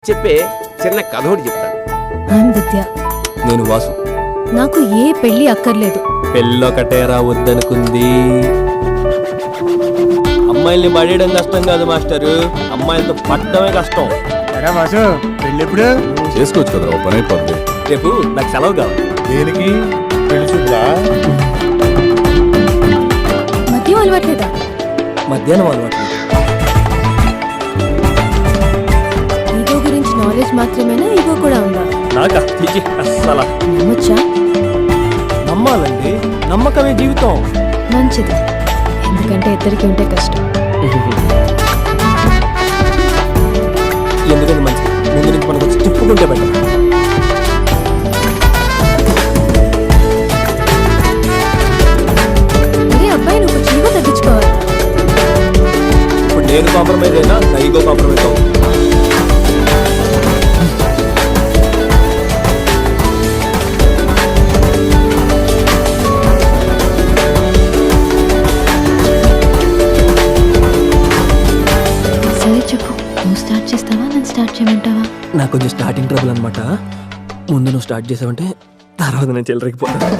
చెప్పే చిన్న కథ ఒకటి చెప్తాను. ఐఎమ్ విద్య. నేను వాసు. నాకు ఏ పెళ్లి అక్కర్లేదు. పెళ్ళొకటే రావద్దనుకుంది. అమ్మాయిల్ని పడేయడం కష్టం కాదు మాస్టరు, అమ్మాయిలతో పట్టడమే కష్టం. వాసు పెళ్ళి ఎప్పుడు చేసుకోవచ్చు కదా, ఓ పని అయిపోద్ది. రేపు నాకు సెలవు కావాలి. దేనికి? పెళ్లి చూపులా? మద్యం అలవాట్లేదా? మధ్యాహ్నం అలవాటు. ఈగో గురించి నాలెడ్జ్ మాత్రమేనా, ఈగో కూడా ఉందా? నాకా అస్సలా నమ్మొచ్చా? నమ్మాలండి, నమ్మకమే జీవితం. మంచిది, ఎందుకంటే ఇద్దరికి ఉంటే కష్టం. ఎందుకంటే మంచిది, ముందు నుంచి మనకు తిప్పుకుంటే బెటర్. అరే అబ్బాయి, నువ్వు కొంచెం ఈగో తగ్గించుకోవాలి. ఇప్పుడు నేను కాంప్రమైజ్ అయినా నా ఈగో కాంప్రమైజ్ అవుతుంది. సరే చెప్పు, నువ్వు స్టార్ట్ చేస్తావా, నేను స్టార్ట్ చేయమంటావా? నాకు కొంచెం స్టార్టింగ్ ట్రబుల్ అనమాట. ముందు నువ్వు స్టార్ట్ చేసావంటే తర్వాత నేను చెల్లరికిపోతాను.